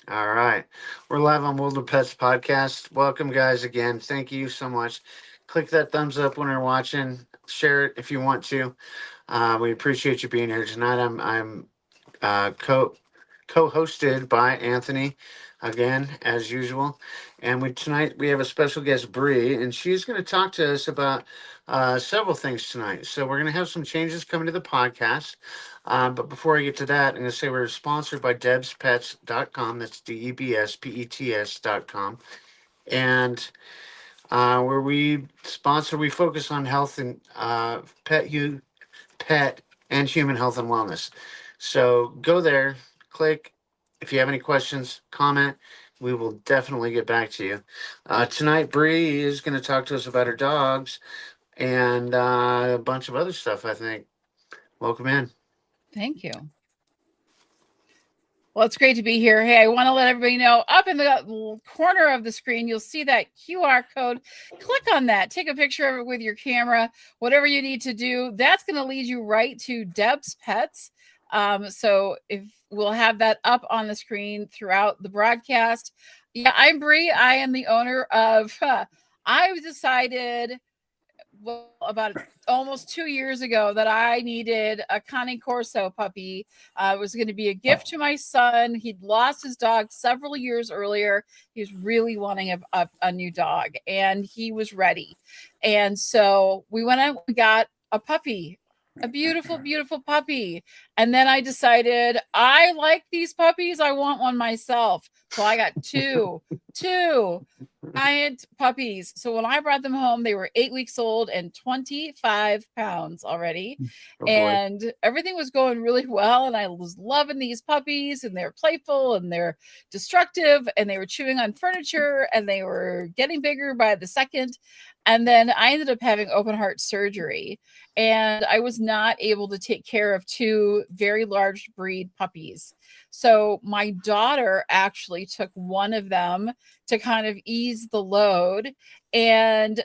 All right. We're live on World of Pets podcast. Welcome, guys, again. Thank you so much. Click that thumbs up when you're watching. Share it if you want to. We appreciate you being here tonight. I'm co-hosted by Anthony again as usual, and tonight we have a special guest, Bree, and she's going to talk to us about several things tonight. So we're going to have some changes coming to the podcast. But before I get to that, I'm going to say we're sponsored by debspets.com. That's DEBSPETS.com. And where we focus on health and pet and human health and wellness. So go there, click. If you have any questions, comment. We will definitely get back to you. Tonight, Bree is going to talk to us about her dogs and a bunch of other stuff, I think. Welcome in. Thank you. Well, it's great to be here. Hey, I want to let everybody know up in the corner of the screen, you'll see that QR code. Click on that. Take a picture of it with your camera, whatever you need to do. That's going to lead you right to Deb's Pets. So if we'll have that up on the screen throughout the broadcast. Yeah, I'm Bree. I am the owner of, I've decided about almost 2 years ago that I needed a Cane Corso puppy. It was going to be a gift to my son. He'd lost his dog several years earlier. He was really wanting a new dog, and he was ready. And so we went out and got a puppy, a beautiful, beautiful puppy. And then I decided I like these puppies. I want one myself. So I got two giant puppies. So when I brought them home, they were 8 weeks old and 25 pounds already. Oh boy. And everything was going really well. And I was loving these puppies, and they're playful and they're destructive, and they were chewing on furniture, and they were getting bigger by the second. And then I ended up having open heart surgery, and I was not able to take care of two very large breed puppies. So my daughter actually took one of them to kind of ease the load, and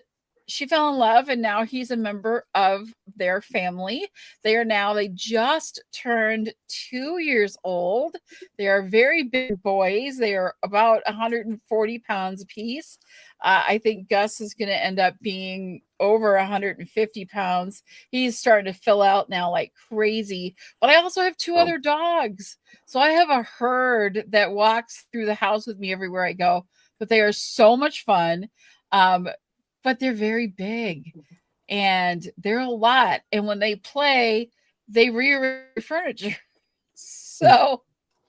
she fell in love, and now he's a member of their family. They just turned 2 years old. They are very big boys. They are about 140 pounds apiece. I think Gus is going to end up being over 150 pounds. He's starting to fill out now like crazy. But I also have two Oh, other dogs. So I have a herd that walks through the house with me everywhere I go. But they are so much fun. Um, but they're very big, and they're a lot. And when they play, they rearrange furniture. So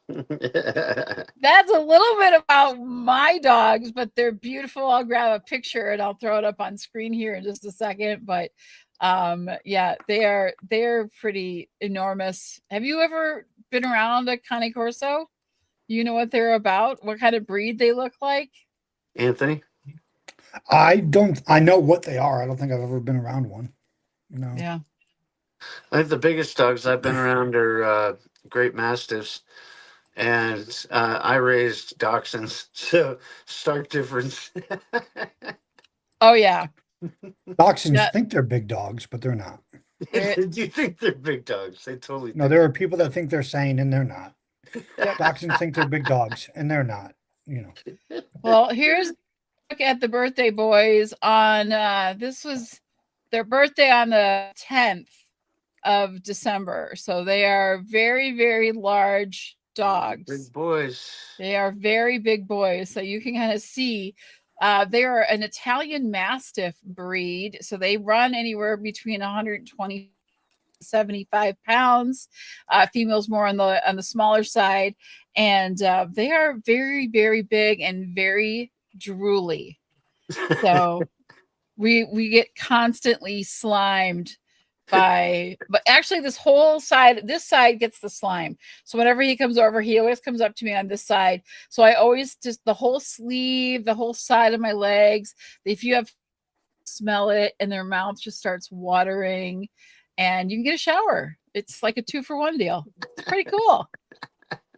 that's a little bit about my dogs, but they're beautiful. I'll grab a picture and I'll throw it up on screen here in just a second. But yeah, they're pretty enormous. Have you ever been around a Cane Corso? You know what they're about? What kind of breed they look like? Anthony? I don't. I know what they are. I don't think I've ever been around one. No. Yeah. I think the biggest dogs I've been around are Great Mastiffs, and I raised Dachshunds, so stark difference. Oh yeah. Dachshunds Yeah. think they're big dogs, but they're not. Do you think they're big dogs? They totally No, think. there are people that think they're sane and they're not. Yep. Dachshunds think they're big dogs and they're not. Well, here's a look at the birthday boys on this was their birthday on the 10th of December. So they are very, very large dogs. Big boys. They are very big boys. So you can kind of see they are an Italian Mastiff breed. So they run anywhere between 120 75 pounds. Females more on the smaller side, and they are very, very big and very drooly. So we get constantly slimed by, but actually this side gets the slime. So whenever he comes over, he always comes up to me on this side. So I always just the whole sleeve, the whole side of my legs. If you have smell it, and their mouth just starts watering, and you can get a shower. It's like a 2-for-1 deal. It's pretty cool.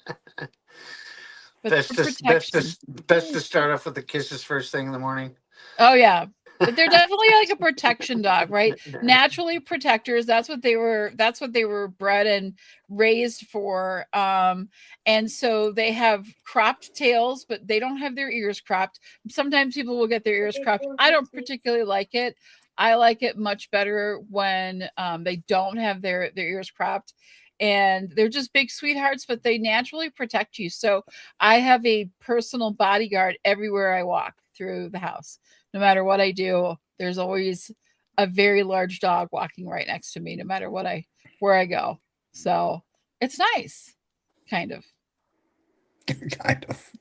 But Best for to best protection. to best to start off with the kisses first thing in the morning. Oh yeah. But they're definitely like a protection dog, right? Naturally protectors. That's what they were. That's what they were bred and raised for. And so they have cropped tails, but they don't have their ears cropped. Sometimes people will get their ears cropped. I don't particularly like it. I like it much better when they don't have their ears cropped. And they're just big sweethearts, but they naturally protect you. So I have a personal bodyguard everywhere I walk through the house. No matter what I do, there's always a very large dog walking right next to me, no matter where I go. So it's nice, kind of. Kind of.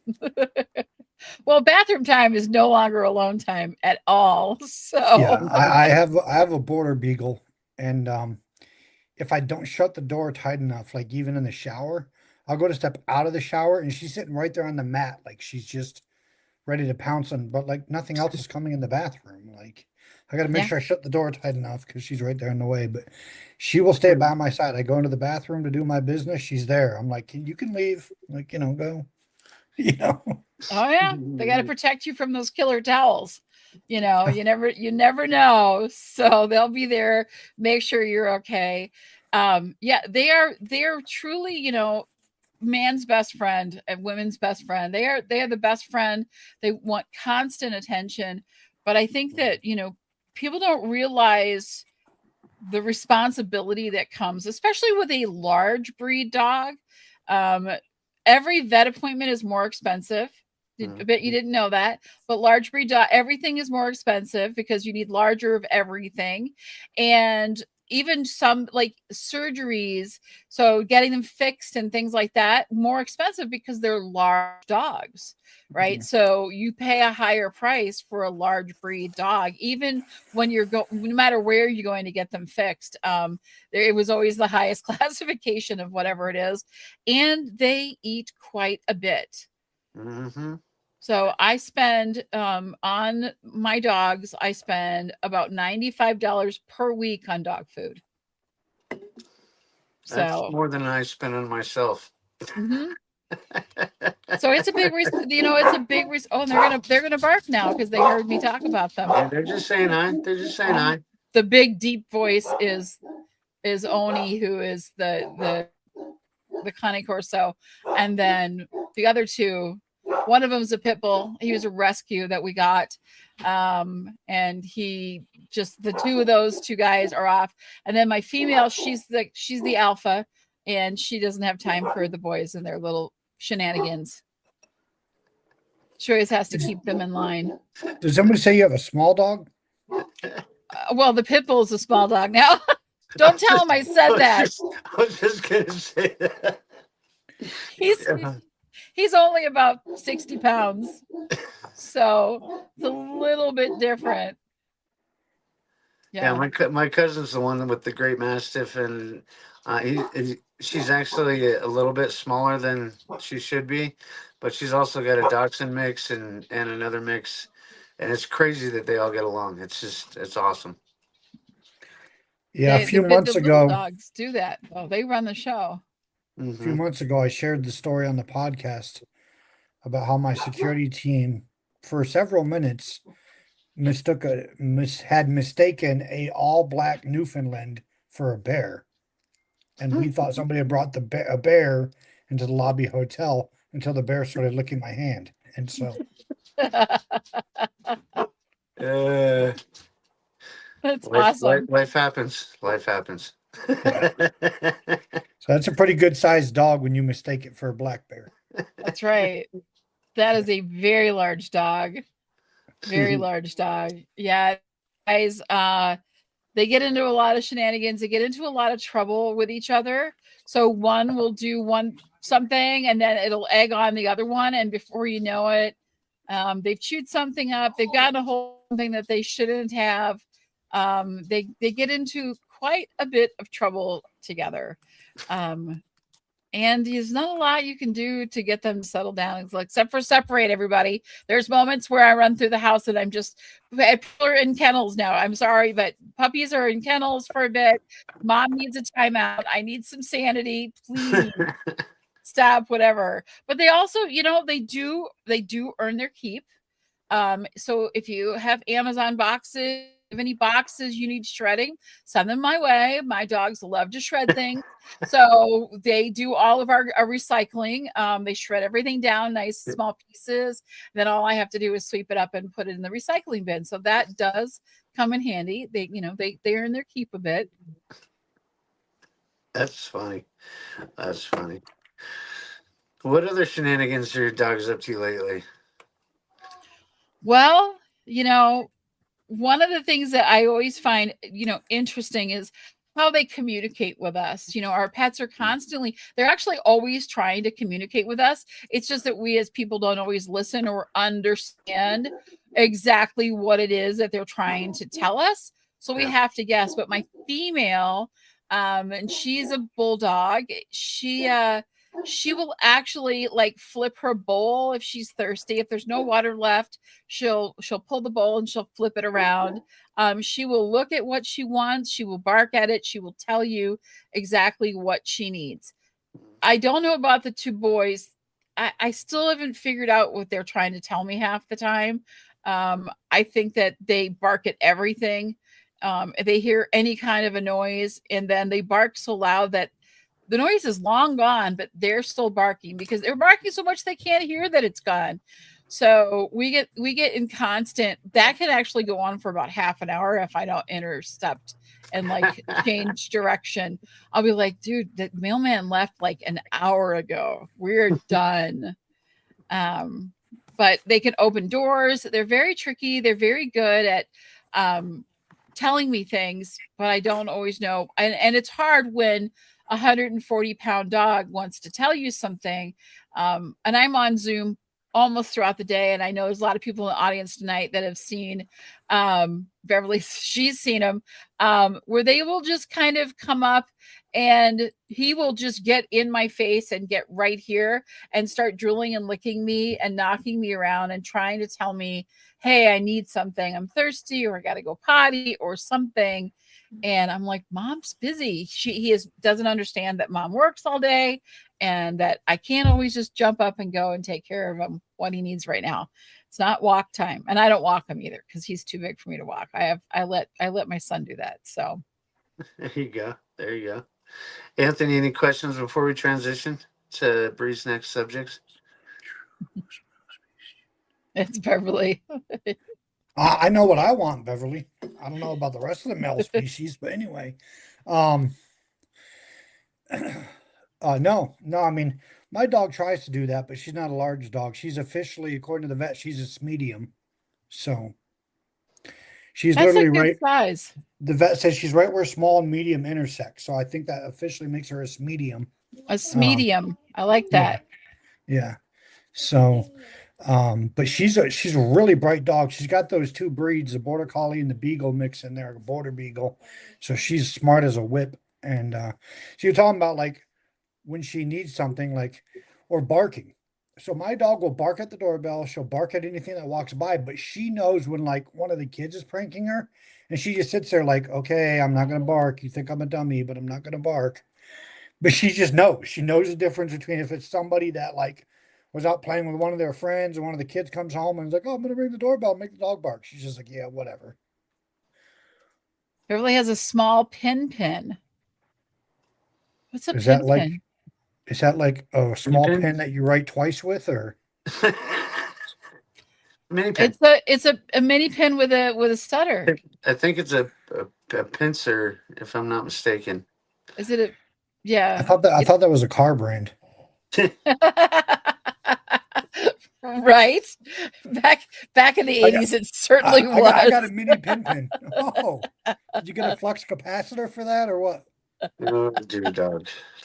Well, bathroom time is no longer alone time at all. So Yeah, I have a border beagle, and if I don't shut the door tight enough, like even in the shower, I'll go to step out of the shower and she's sitting right there on the mat, like she's just ready to pounce on, but like nothing else is coming in the bathroom. Like I got to make yeah. sure I shut the door tight enough because she's right there in the way. But she will stay by my side. I go into the bathroom to do my business. She's there. I'm like, you can leave. Like, go. You know. Oh yeah, they got to protect you from those killer towels. You never know. So they'll be there, make sure you're okay. Yeah, they're truly, man's best friend and women's best friend. They are the best friend. They want constant attention. But I think that, people don't realize the responsibility that comes, especially with a large breed dog. Um, every vet appointment is more expensive. I bet you didn't know that. But large breed dog, everything is more expensive because you need larger of everything. And even some like surgeries, so getting them fixed and things like that, more expensive because they're large dogs, right? Yeah. So you pay a higher price for a large breed dog, even when no matter where you're going to get them fixed. It was always the highest classification of whatever it is, and they eat quite a bit. Mm-hmm. So I spend on my dogs, I spend about $95 per week on dog food. That's So more than I spend on myself. mhm. So it's a big risk, it's a big risk. Oh, and they're gonna bark now because they heard me talk about them. Yeah, they're just saying hi. They're just saying hi. The big deep voice is Oni, who is the Cane Corso, and then the other two. One of them is a pit bull. He was a rescue that we got, and the two of those two guys are off. And then my female, she's the alpha, and she doesn't have time for the boys and their little shenanigans. She always has to keep them in line. Does somebody say you have a small dog? Well, the pit bull is a small dog now. Don't tell him I said that. I was just gonna say that. He's only about 60 pounds, so it's a little bit different. Yeah, my cousin's the one with the Great Mastiff, and she's actually a little bit smaller than she should be, but she's also got a Dachshund mix and another mix, and it's crazy that they all get along. It's awesome. Yeah, a few months ago, dogs do that. Oh, they run the show. A few months ago, I shared the story on the podcast about how my security team, for several minutes, had mistaken a all black Newfoundland for a bear, and we thought somebody had brought a bear into the lobby hotel until the bear started licking my hand, and so. That's awesome. Life happens. Life happens. Yeah. So that's a pretty good sized dog when you mistake it for a black bear. That's right. That is a very large dog. Very large dog. Yeah. Guys, they get into a lot of shenanigans. They get into a lot of trouble with each other. So one will do something and then it'll egg on the other one. And before you know it, they've chewed something up. They've gotten a hold of something that they shouldn't have. They get into quite a bit of trouble together. And there's not a lot you can do to get them to settle down, except for separate everybody. There's moments where I run through the house and people are in kennels now. I'm sorry, but puppies are in kennels for a bit. Mom needs a timeout. I need some sanity. Please stop, whatever. But they also, they do earn their keep. So if you have Amazon boxes, if any boxes you need shredding, send them my way. My dogs love to shred things. So they do all of our recycling. They shred everything down, nice small pieces. Then all I have to do is sweep it up and put it in the recycling bin. So that does come in handy. They earn their keep a bit. That's funny. That's funny. What other shenanigans are your dogs up to lately? Well, one of the things that I always find, interesting is how they communicate with us. Our pets are they're actually always trying to communicate with us. It's just that we as people don't always listen or understand exactly what it is that they're trying to tell us. So we Yeah. have to guess. But my female, and she's a bulldog, she will actually like flip her bowl if she's thirsty. If there's no water left, she'll pull the bowl and she'll flip it around. She will look at what she wants, she will bark at it, she will tell you exactly what she needs. I don't know about the two boys. I still haven't figured out what they're trying to tell me half the time. I think that they bark at everything. If they hear any kind of a noise, and then they bark so loud that the noise is long gone, but they're still barking because they're barking so much they can't hear that it's gone. So we get in constant. That can actually go on for about half an hour if I don't intercept and like change direction. I'll be like, dude, the mailman left like an hour ago. We're done. Um, but they can open doors. They're very tricky. They're very good at um, telling me things, but I don't always know. And it's hard when a 140-pound dog wants to tell you something. And I'm on Zoom almost throughout the day. And I know there's a lot of people in the audience tonight that have seen Beverly. She's seen him, where they will just kind of come up and he will just get in my face and get right here and start drooling and licking me and knocking me around and trying to tell me, hey, I need something. I'm thirsty, or I got to go potty or something. And I'm like, mom's busy. He doesn't understand that mom works all day and that I can't always just jump up and go and take care of him what he needs right now. It's not walk time. And I don't walk him either because he's too big for me to walk. I let my son do that. So There you go. There you go. Anthony, any questions before we transition to Bree's next subjects? it's Beverly. I know what I want, Beverly. I don't know about the rest of the male species, but anyway. Um, no. I mean, my dog tries to do that, but she's not a large dog. She's officially, according to the vet, she's a medium. So she's That's a literally good right. size. The vet says she's right where small and medium intersect. So I think that officially makes her a medium. A medium. I like Yeah, that. yeah. So, but she's a really bright dog. She's got those two breeds, the border collie and the beagle mix in there, a border beagle. So she's smart as a whip. And so you're talking about like when she needs something, like or barking. So my dog will bark at the doorbell. She'll bark at anything that walks by, but she knows when like one of the kids is pranking her, and she just sits there like, okay, I'm not gonna bark. You think I'm a dummy, but I'm not gonna bark. But she just knows. She knows the difference between if it's somebody that like was out playing with one of their friends and one of the kids comes home and is like, oh, I'm gonna ring the doorbell and make the dog bark. She's just like, yeah, whatever. Beverly has a small pin. What's a Is that pin? like a small Pin? pen that you write twice with, or Mini pin. It's a mini pin with a stutter. I think it's a pincer, if I'm not mistaken. Is it a I yeah. thought that was a car brand. Right? Back in the I got 80s it certainly I got a was. mini pin. Oh, did you get a flux capacitor for that or what? Oh,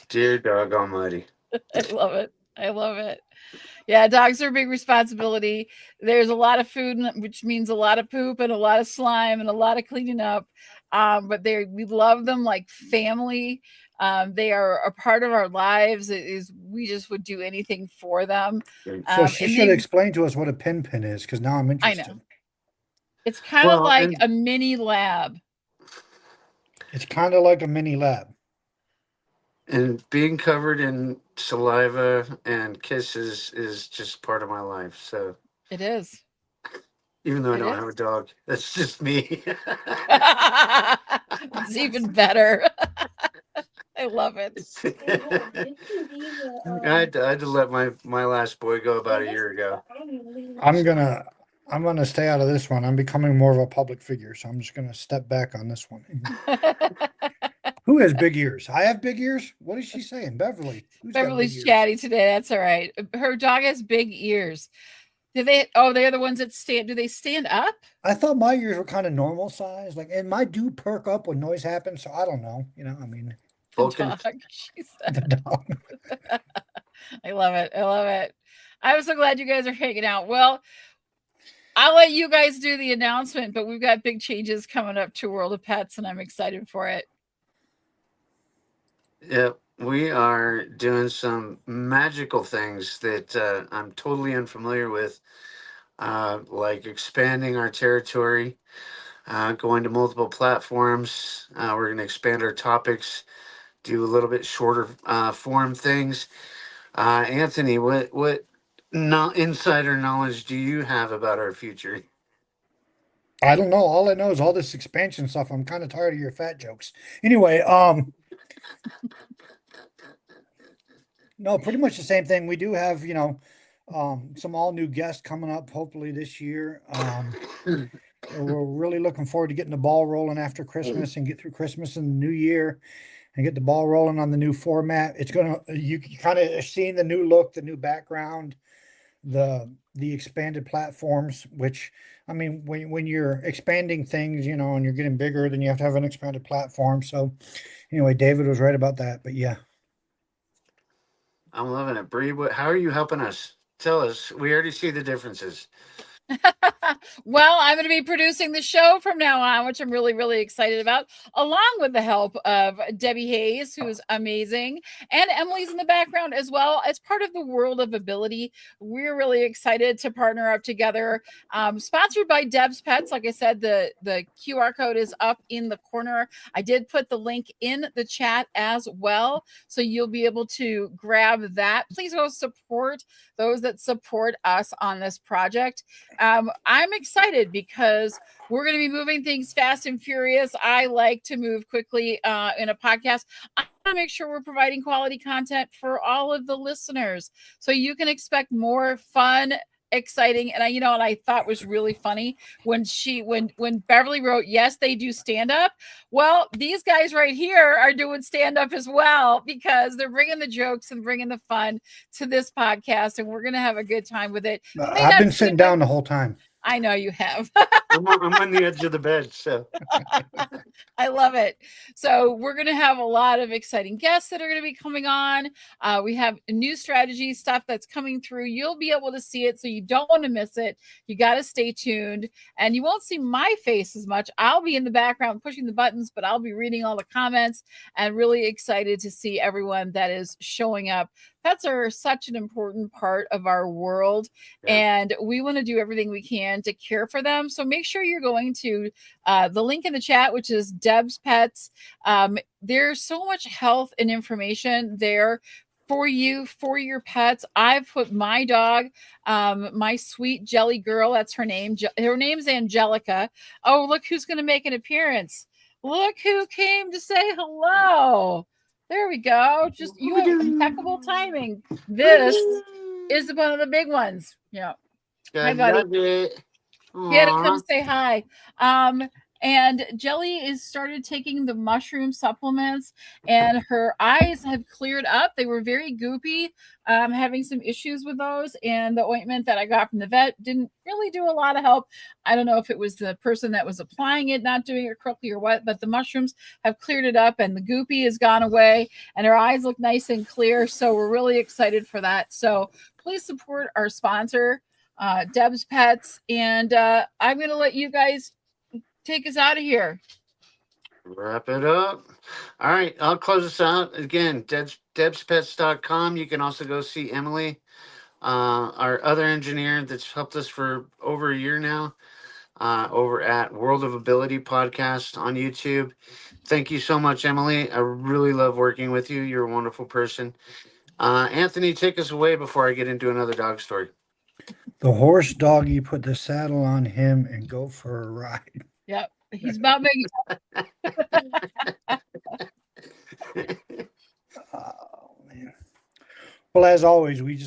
dear dog Almighty. I love it. I love it. Yeah, dogs are a big responsibility. There's a lot of food, which means a lot of poop and a lot of slime and a lot of cleaning up. But we love them like family. They are a part of our lives. We just would do anything for them. So she And should they, explain to us what a pin is, because now I'm I interested. know, it's kind of Well, like and a mini lab. It's kind of like a mini lab. and being covered in saliva and kisses is just part of my life. So It is. even though I It don't have a is. dog. That's just me. It's even better. I love it. I had to let my last boy go about a year ago. I'm gonna I'm gonna stay out of this one. I'm becoming more of a public figure, so I'm just gonna step back on this one. Who has big ears? I have big ears. What is she saying, Beverly? Who's got big Beverly's ears? chatty today. That's all right. Her dog has big ears. Do they? Oh, they're the ones that stand. Do they stand up? I thought my ears were kind of normal size, like, and my do perk up when noise happens. So I don't know. I mean, The Vulcan. dog. She said. the dog. I love it. I love it. I'm so glad you guys are hanging out. Well, I'll let you guys do the announcement, but we've got big changes coming up to World of Pets, and I'm excited for it. Yep, we are doing some magical things that I'm totally unfamiliar with, like expanding our territory, going to multiple platforms. We're going to expand our topics, do a little bit shorter form things. Anthony, what insider knowledge do you have about our future? I don't know. All I know is all this expansion stuff. I'm kind of tired of your fat jokes. Anyway, no, pretty much the same thing. We do have, some all new guests coming up hopefully this year. We're really looking forward to getting the ball rolling after Christmas and get through Christmas and the new year and get the ball rolling on the new format. It's gonna you kind of seeing the new look, the new background, the expanded platforms, which I mean when you're expanding things, and you're getting bigger, then you have to have an expanded platform. So anyway, David was right about that. But yeah. I'm loving it, Bree. How are you helping us? Tell us. We already see the differences. Well, I'm going to be producing the show from now on, which I'm really, really excited about, along with the help of Debbie Hayes, who's amazing, and Emily's in the background as well. As part of the World of Ability, we're really excited to partner up together. Sponsored by Deb's Pets. Like I said, the QR code is up in the corner. I did put the link in the chat as well, so you'll be able to grab that. Please go support those that support us on this project. I'm excited because we're going to be moving things fast and furious. I like to move quickly in a podcast. I want to make sure we're providing quality content for all of the listeners, so you can expect more fun, exciting. And I thought was really funny when Beverly wrote, yes, they do stand up. Well, these guys right here are doing stand up as well, because they're bringing the jokes and bringing the fun to this podcast, and we're going to have a good time with it. You may I've not been see sitting them. down the whole time. I know you have. I'm on the edge of the bed, so I love it. So we're going to have a lot of exciting guests that are going to be coming on. We have new strategy stuff that's coming through. You'll be able to see it, so you don't want to miss it. You got to stay tuned, and you won't see my face as much. I'll be in the background pushing the buttons, but I'll be reading all the comments and really excited to see everyone that is showing up. Pets are such an important part of our world, yeah. and we want to do everything we can to care for them. So make sure you're going to the link in the chat, which is Deb's Pets. There's so much health and information there for you, for your pets. I've put my dog, my sweet jelly girl, that's her name. Her name's Angelica. Oh, look who's going to make an appearance. Look who came to say hello. There we go. Just you have impeccable timing. This is one of the big ones. Yeah. I Hi, buddy. love it. He had to come Aww. say hi. And Jelly is started taking the mushroom supplements, and her eyes have cleared up. They were very goopy, having some issues with those. And the ointment that I got from the vet didn't really do a lot of help. I don't know if it was the person that was applying it not doing it correctly or what, but the mushrooms have cleared it up, and the goopy has gone away, and her eyes look nice and clear. So we're really excited for that. So please support our sponsor, Deb's Pets, and I'm going to let you guys take us out of here. Wrap it up. All right, I'll close this out. Again, debspets.com. You can also go see Emily, our other engineer that's helped us for over a year now, over at World of Ability podcast on YouTube. Thank you so much, Emily. I really love working with you. You're a wonderful person. Anthony, take us away before I get into another dog story. The horse doggy, put the saddle on him and go for a ride. Yep. He's about making Oh, man. Well, as always, we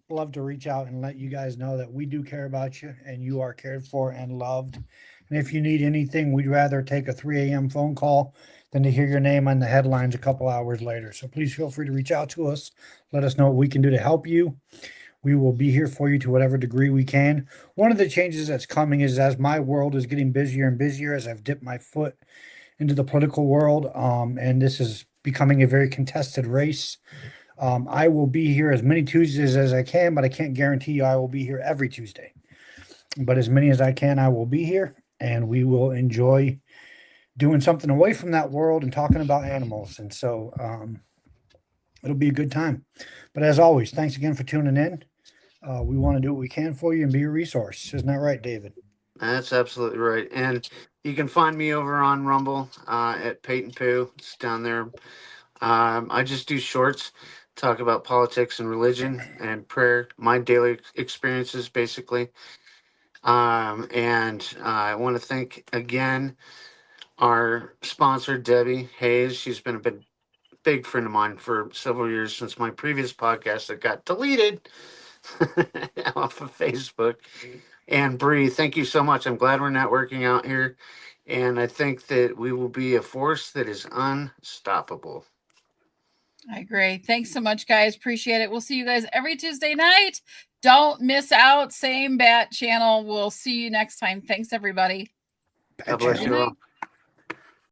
love to reach out and let you guys know that we do care about you and you are cared for and loved. And if you need anything, we'd rather take a 3 a.m. phone call than to hear your name on the headlines a couple hours later. So please feel free to reach out to us. Let us know what we can do to help you. We will be here for you to whatever degree we can. One of the changes that's coming is as my world is getting busier and busier as I've dipped my foot into the political world, and this is becoming a very contested race. I will be here as many Tuesdays as I can, but I can't guarantee you I will be here every Tuesday. But as many as I can, I will be here, and we will enjoy doing something away from that world and talking about animals. And so it'll be a good time. But as always, thanks again for tuning in. We want to do what we can for you and be a resource. Isn't that right, David? That's absolutely right. And you can find me over on Rumble at Peyton Pooh. It's down there. I just do shorts, talk about politics and religion and prayer, my daily experiences, basically. And I want to thank again our sponsor, Debbie Hayes. She's been a big friend of mine for several years since my previous podcast that got deleted off of Facebook. And Bree, thank you so much. I'm glad we're networking out here. And I think that we will be a force that is unstoppable. I agree. Thanks so much, guys. Appreciate it. We'll see you guys every Tuesday night. Don't miss out. Same bat channel. We'll see you next time. Thanks, everybody. God bless you all.